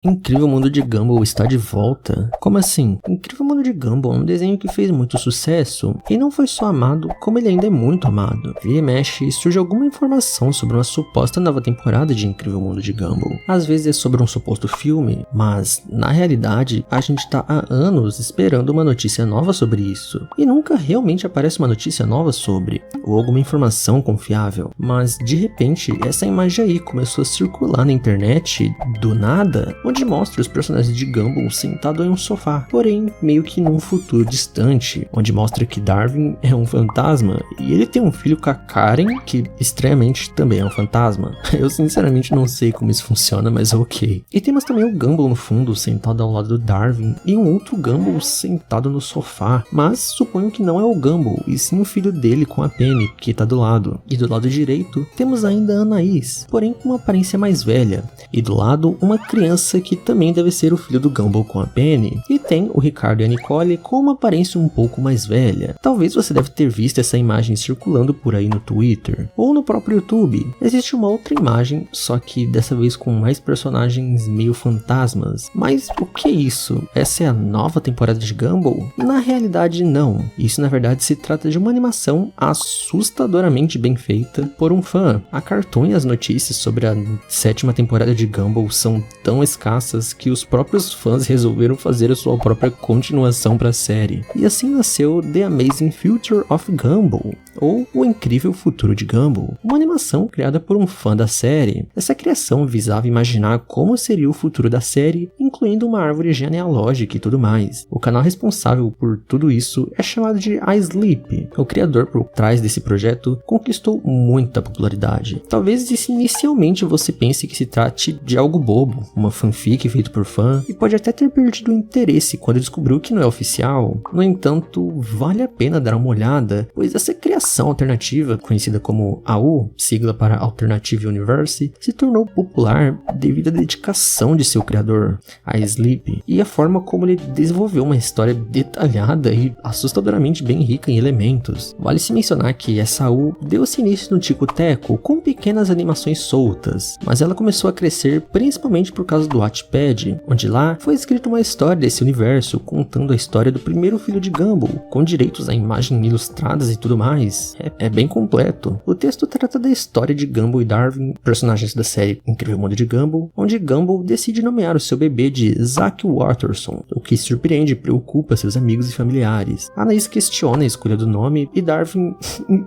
Incrível Mundo de Gumball está de volta? Como assim? Incrível Mundo de Gumball é um desenho que fez muito sucesso e não foi só amado, como ele ainda é muito amado. Vira e mexe, surge alguma informação sobre uma suposta nova temporada de Incrível Mundo de Gumball. Às vezes é sobre um suposto filme, mas na realidade a gente tá há anos esperando uma notícia nova sobre isso. E nunca realmente aparece uma notícia nova sobre, ou alguma informação confiável. Mas de repente essa imagem aí começou a circular na internet do nada, onde mostra os personagens de Gumball sentados em um sofá, porém meio que num futuro distante, onde mostra que Darwin é um fantasma e ele tem um filho com a Karen, que estranhamente também é um fantasma. Eu sinceramente não sei como isso funciona, mas ok. E temos também o Gumball no fundo, sentado ao lado do Darwin, e um outro Gumball sentado no sofá, mas suponho que não é o Gumball, e sim o filho dele com a Penny, que tá do lado. E do lado direito, temos ainda a Anaís, porém com uma aparência mais velha, e do lado uma criança que também deve ser o filho do Gumball com a Penny, e tem o Ricardo e a Nicole com uma aparência um pouco mais velha. Talvez você deve ter visto essa imagem circulando por aí no Twitter, ou no próprio YouTube. Existe uma outra imagem, só que dessa vez com mais personagens meio fantasmas. Mas o que é isso? Essa é a nova temporada de Gumball? Na realidade não. Isso na verdade se trata de uma animação assustadoramente bem feita por um fã. A Cartoon e as notícias sobre a 7ª temporada de Gumball são tão escassas que os próprios fãs resolveram fazer a sua própria continuação para a série. E assim nasceu The Amazing Future of Gumball, ou O Incrível Futuro de Gumball, uma animação criada por um fã da série. Essa criação visava imaginar como seria o futuro da série, incluindo uma árvore genealógica e tudo mais. O canal responsável por tudo isso é chamado de iSleep. O criador por trás desse projeto conquistou muita popularidade. Talvez inicialmente você pense que se trate de algo bobo, uma fanfic feita por fã, e pode até ter perdido o interesse quando descobriu que não é oficial. No entanto, vale a pena dar uma olhada, pois essa criação alternativa, conhecida como AU, sigla para Alternative Universe, se tornou popular devido à dedicação de seu criador, iSleep, e a forma como ele desenvolveu uma história detalhada e assustadoramente bem rica em elementos. Vale-se mencionar que essa AU deu-se início no Tico-Teco com pequenas animações soltas, mas ela começou a crescer principalmente por causa do Wattpad, onde lá foi escrita uma história desse universo, contando a história do primeiro filho de Gumball, com direitos a imagens ilustradas e tudo mais. É bem completo. O texto trata da história de Gumball e Darwin, personagens da série Incrível Mundo de Gumball, onde Gumball decide nomear o seu bebê de Zack Watterson, o que surpreende e preocupa seus amigos e familiares. Anaís questiona a escolha do nome e Darwin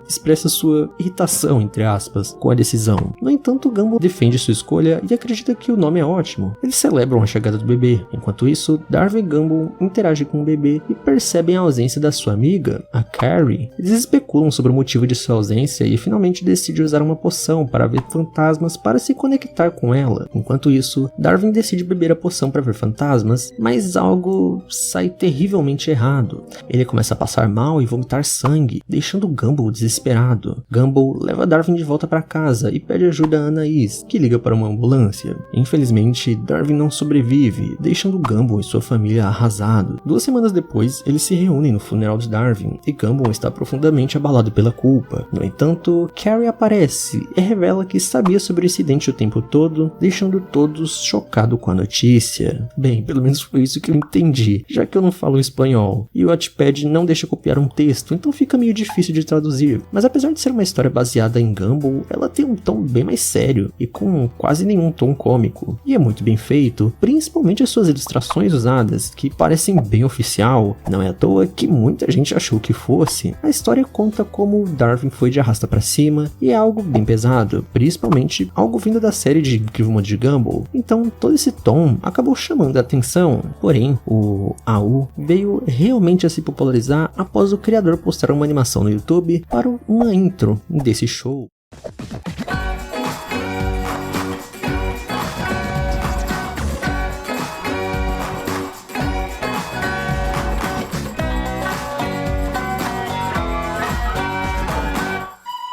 expressa sua irritação, entre aspas, com a decisão. No entanto, Gumball defende sua escolha e acredita que o nome é ótimo. Eles celebram a chegada do bebê. Enquanto isso, Darwin e Gumball interagem com o bebê e percebem a ausência da sua amiga, a Carrie. Eles especulam sobre o motivo de sua ausência e finalmente decidem usar uma poção para ver fantasmas para se conectar com ela. Enquanto isso, Darwin decide beber a poção para ver fantasmas, mas algo sai terrivelmente errado. Ele começa a passar mal e vomitar sangue, deixando Gumball desesperado. Gumball leva Darwin de volta para casa e pede ajuda a Anaís, que liga para uma ambulância. Infelizmente, Darwin não sobrevive, deixando Gumball e sua família arrasados. 2 semanas depois, eles se reúnem no funeral de Darwin e Gumball está profundamente abalado pela culpa. No entanto, Carrie aparece e revela que sabia sobre o incidente o tempo todo, deixando todos chocados com a notícia. Bem, pelo menos foi isso que eu entendi, já que eu não falo espanhol. E o Wattpad não deixa copiar um texto, então fica meio difícil de traduzir. Mas apesar de ser uma história baseada em Gumball, ela tem um tom bem mais sério e com quase nenhum tom cômico. E é muito bem feito, principalmente as suas ilustrações usadas, que parecem bem oficial. Não é à toa que muita gente achou que fosse. A história conta como Darwin foi de arrasta pra cima e é algo bem pesado, principalmente algo vindo da série de Incrível Mundo de Gumball. Então todo esse tom acabou chamando a atenção. Porém, o AU veio realmente a se popularizar após o criador postar uma animação no YouTube para uma intro desse show.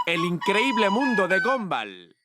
El increíble mundo de Gumball.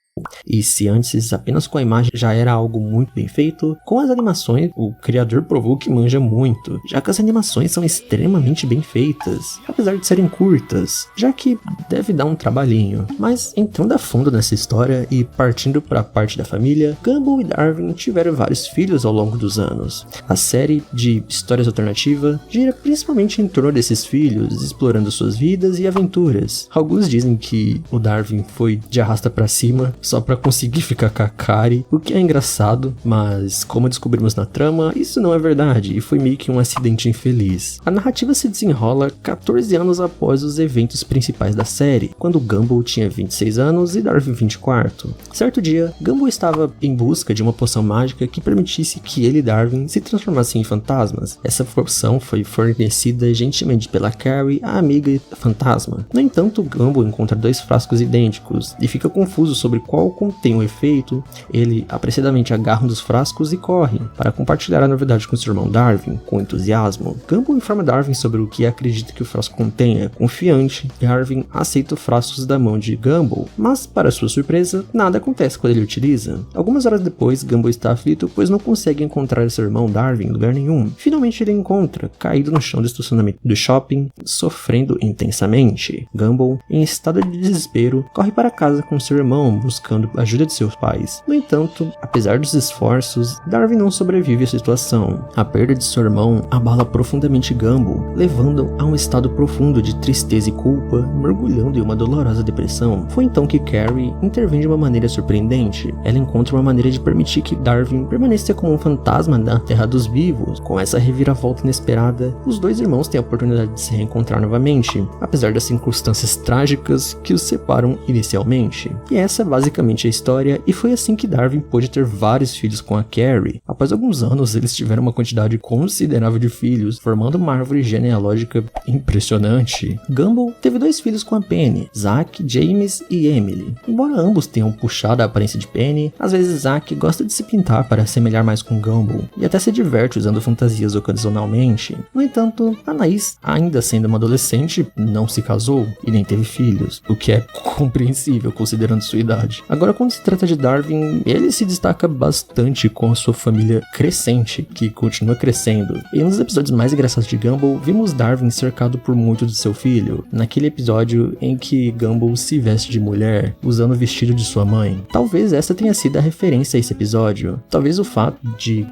E se antes apenas com a imagem já era algo muito bem feito, com as animações o criador provou que manja muito, já que as animações são extremamente bem feitas, apesar de serem curtas, já que deve dar um trabalhinho. Mas entrando a fundo nessa história e partindo para a parte da família, Gumball e Darwin tiveram vários filhos ao longo dos anos. A série de histórias alternativa gira principalmente em torno desses filhos, explorando suas vidas e aventuras. Alguns dizem que o Darwin foi de arrasta pra cima só pra conseguir ficar com a Kari, o que é engraçado, mas como descobrimos na trama, isso não é verdade e foi meio que um acidente infeliz. A narrativa se desenrola 14 anos após os eventos principais da série, quando Gumball tinha 26 anos e Darwin 24. Certo dia, Gumball estava em busca de uma poção mágica que permitisse que ele e Darwin se transformassem em fantasmas. Essa poção foi fornecida gentilmente pela Kari, a amiga fantasma. No entanto, Gumball encontra 2 frascos idênticos e fica confuso sobre qual contém o efeito. Ele apressadamente agarra um dos frascos e corre para compartilhar a novidade com seu irmão Darwin, com entusiasmo. Gumball informa Darwin sobre o que acredita que o frasco contenha. Confiante, Darwin aceita os frascos da mão de Gumball, mas para sua surpresa, nada acontece quando ele utiliza. Algumas horas depois, Gumball está aflito pois não consegue encontrar seu irmão Darwin em lugar nenhum. Finalmente ele encontra, caído no chão do estacionamento do shopping, sofrendo intensamente. Gumball, em estado de desespero, corre para casa com seu irmão, buscando a ajuda de seus pais. No entanto, apesar dos esforços, Darwin não sobrevive à situação. A perda de seu irmão abala profundamente Gumball, levando a um estado profundo de tristeza e culpa, mergulhando em uma dolorosa depressão. Foi então que Kari intervém de uma maneira surpreendente. Ela encontra uma maneira de permitir que Darwin permaneça como um fantasma na Terra dos Vivos. Com essa reviravolta inesperada, os 2 irmãos têm a oportunidade de se reencontrar novamente, apesar das circunstâncias trágicas que os separam inicialmente. E essa é basicamente a história, e foi assim que Darwin pôde ter vários filhos com a Kari. Após alguns anos, eles tiveram uma quantidade considerável de filhos, formando uma árvore genealógica impressionante. Gumball teve 2 filhos com a Penny, Zack, James e Emily. Embora ambos tenham puxado a aparência de Penny, às vezes Zack gosta de se pintar para assemelhar mais com Gumball, e até se diverte usando fantasias ocasionalmente. No entanto, Anaís, ainda sendo uma adolescente, não se casou e nem teve filhos, o que é compreensível considerando sua idade. Agora, quando se trata de Darwin, ele se destaca bastante com a sua família crescente, que continua crescendo. E um dos episódios mais engraçados de Gumball, vimos Darwin cercado por muito de seu filho, naquele episódio em que Gumball se veste de mulher, usando o vestido de sua mãe. Talvez essa tenha sido a referência a esse episódio. Talvez o fato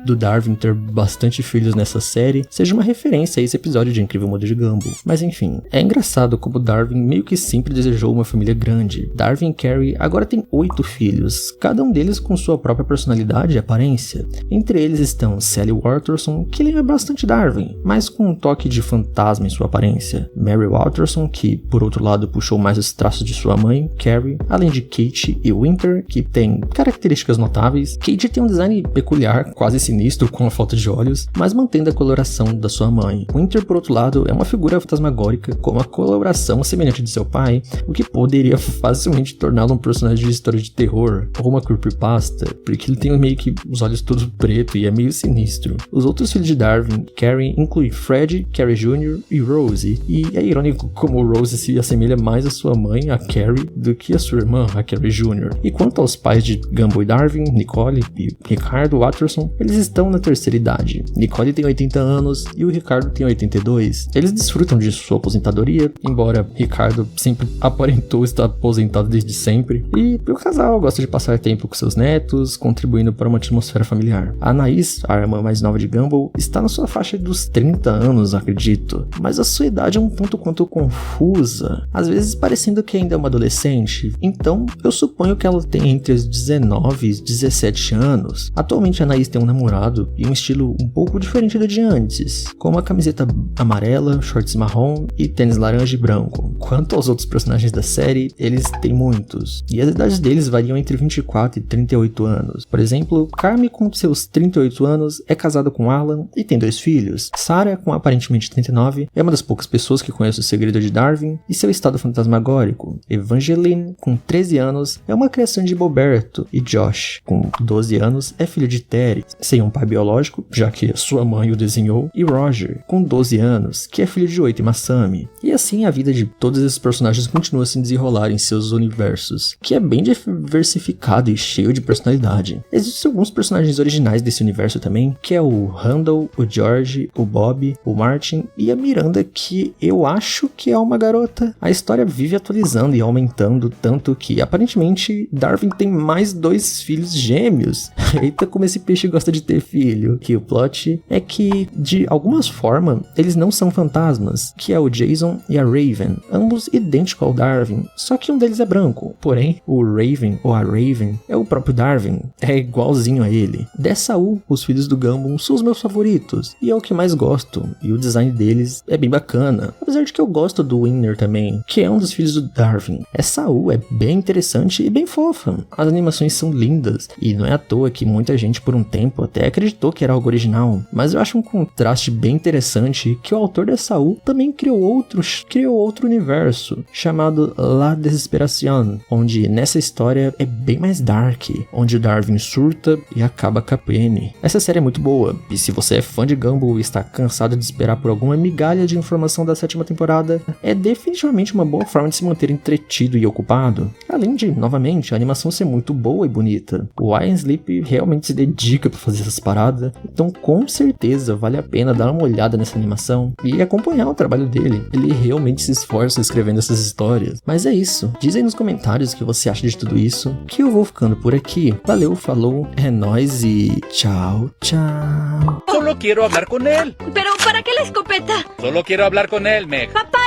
do Darwin ter bastante filhos nessa série seja uma referência a esse episódio de Incrível Mundo de Gumball. Mas enfim, é engraçado como Darwin meio que sempre desejou uma família grande. Darwin e Kari agora têm 8 filhos, cada um deles com sua própria personalidade e aparência. Entre eles estão Sally Waterson, que lembra bastante Darwin, mas com um toque de fantasma em sua aparência. Mary Waterson, que por outro lado puxou mais os traços de sua mãe, Kari, além de Kate e Winter, que tem características notáveis. Kate tem um design peculiar, quase sinistro, com a falta de olhos, mas mantendo a coloração da sua mãe. Winter, por outro lado, é uma figura fantasmagórica com uma coloração semelhante de seu pai, o que poderia facilmente torná-lo um personagem de história de terror ou uma creepypasta, porque ele tem meio que os olhos todos preto e é meio sinistro. Os outros filhos de Darwin e Kari incluem Fred, Kari Jr. e Rose, e é irônico como Rose se assemelha mais à sua mãe, a Kari, do que à sua irmã, a Kari Jr. E quanto aos pais de Gumball e Darwin, Nicole e Ricardo Watterson, eles estão na terceira idade. Nicole tem 80 anos e o Ricardo tem 82. Eles desfrutam de sua aposentadoria, embora Ricardo sempre aparentou estar aposentado desde sempre, e o casal gosta de passar tempo com seus netos, contribuindo para uma atmosfera familiar. A Anaís, a irmã mais nova de Gumball, está na sua faixa dos 30 anos, acredito, mas a sua idade é um tanto quanto confusa, às vezes parecendo que ainda é uma adolescente, então eu suponho que ela tem entre os 19 e 17 anos. Atualmente a Anaís tem um namorado e um estilo um pouco diferente do de antes, com uma camiseta amarela, shorts marrom e tênis laranja e branco. Quanto aos outros personagens da série, eles têm muitos, e as idades deles variam entre 24 e 38 anos. Por exemplo, Carmen, com seus 38 anos, é casada com Alan e tem 2 filhos. Sarah, com aparentemente 39, é uma das poucas pessoas que conhece o segredo de Darwin e seu estado fantasmagórico. Evangeline, com 13 anos, é uma criação de Boberto, e Josh, com 12 anos, é filho de Terry, sem um pai biológico, já que sua mãe o desenhou, e Roger, com 12 anos, que é filho de Oito e Masami. E assim a vida de todos esses personagens continua a se desenrolar em seus universos, que é bem diversificado e cheio de personalidade. Existem alguns personagens originais desse universo também, que é o Randall, o George, o Bob, o Martin e a Miranda, que eu acho que é uma garota. A história vive atualizando e aumentando, tanto que aparentemente Darwin tem mais 2 filhos gêmeos. Eita, como esse peixe gosta de ter filho. Que o plot é que, de alguma forma, eles não são fantasmas, que é o Jason e a Raven, ambos idênticos ao Darwin, só que um deles é branco. Porém, o Raven, ou a Raven, é o próprio Darwin, é igualzinho a ele. Dessa U, os filhos do Gumball são os meus favoritos, e é o que mais gosto, e o design deles é bem bacana, apesar de que eu gosto do Winner também, que é um dos filhos do Darwin. Essa U é bem interessante e bem fofa, as animações são lindas, e não é à toa que muita gente por um tempo até acreditou que era algo original, mas eu acho um contraste bem interessante que o autor dessa U também criou outro universo, chamado La Desesperación, onde nessa história é bem mais dark, onde o Darwin surta e acaba com a Penny. Essa série é muito boa, e se você é fã de Gumball e está cansado de esperar por alguma migalha de informação da 7ª temporada, é definitivamente uma boa forma de se manter entretido e ocupado, além de, novamente, a animação ser muito boa e bonita. O Ian Sleep realmente se dedica para fazer essas paradas, então com certeza vale a pena dar uma olhada nessa animação e acompanhar o trabalho dele. Ele realmente se esforça escrevendo essas histórias. Mas é isso, diz aí nos comentários o que você acha de tudo isso, que eu vou ficando por aqui. Valeu, falou, é nóis e tchau, tchau. Solo quiero hablar con él. ¿Pero para qué la escopeta? Solo quiero hablar con él, Meg. ¡Papá,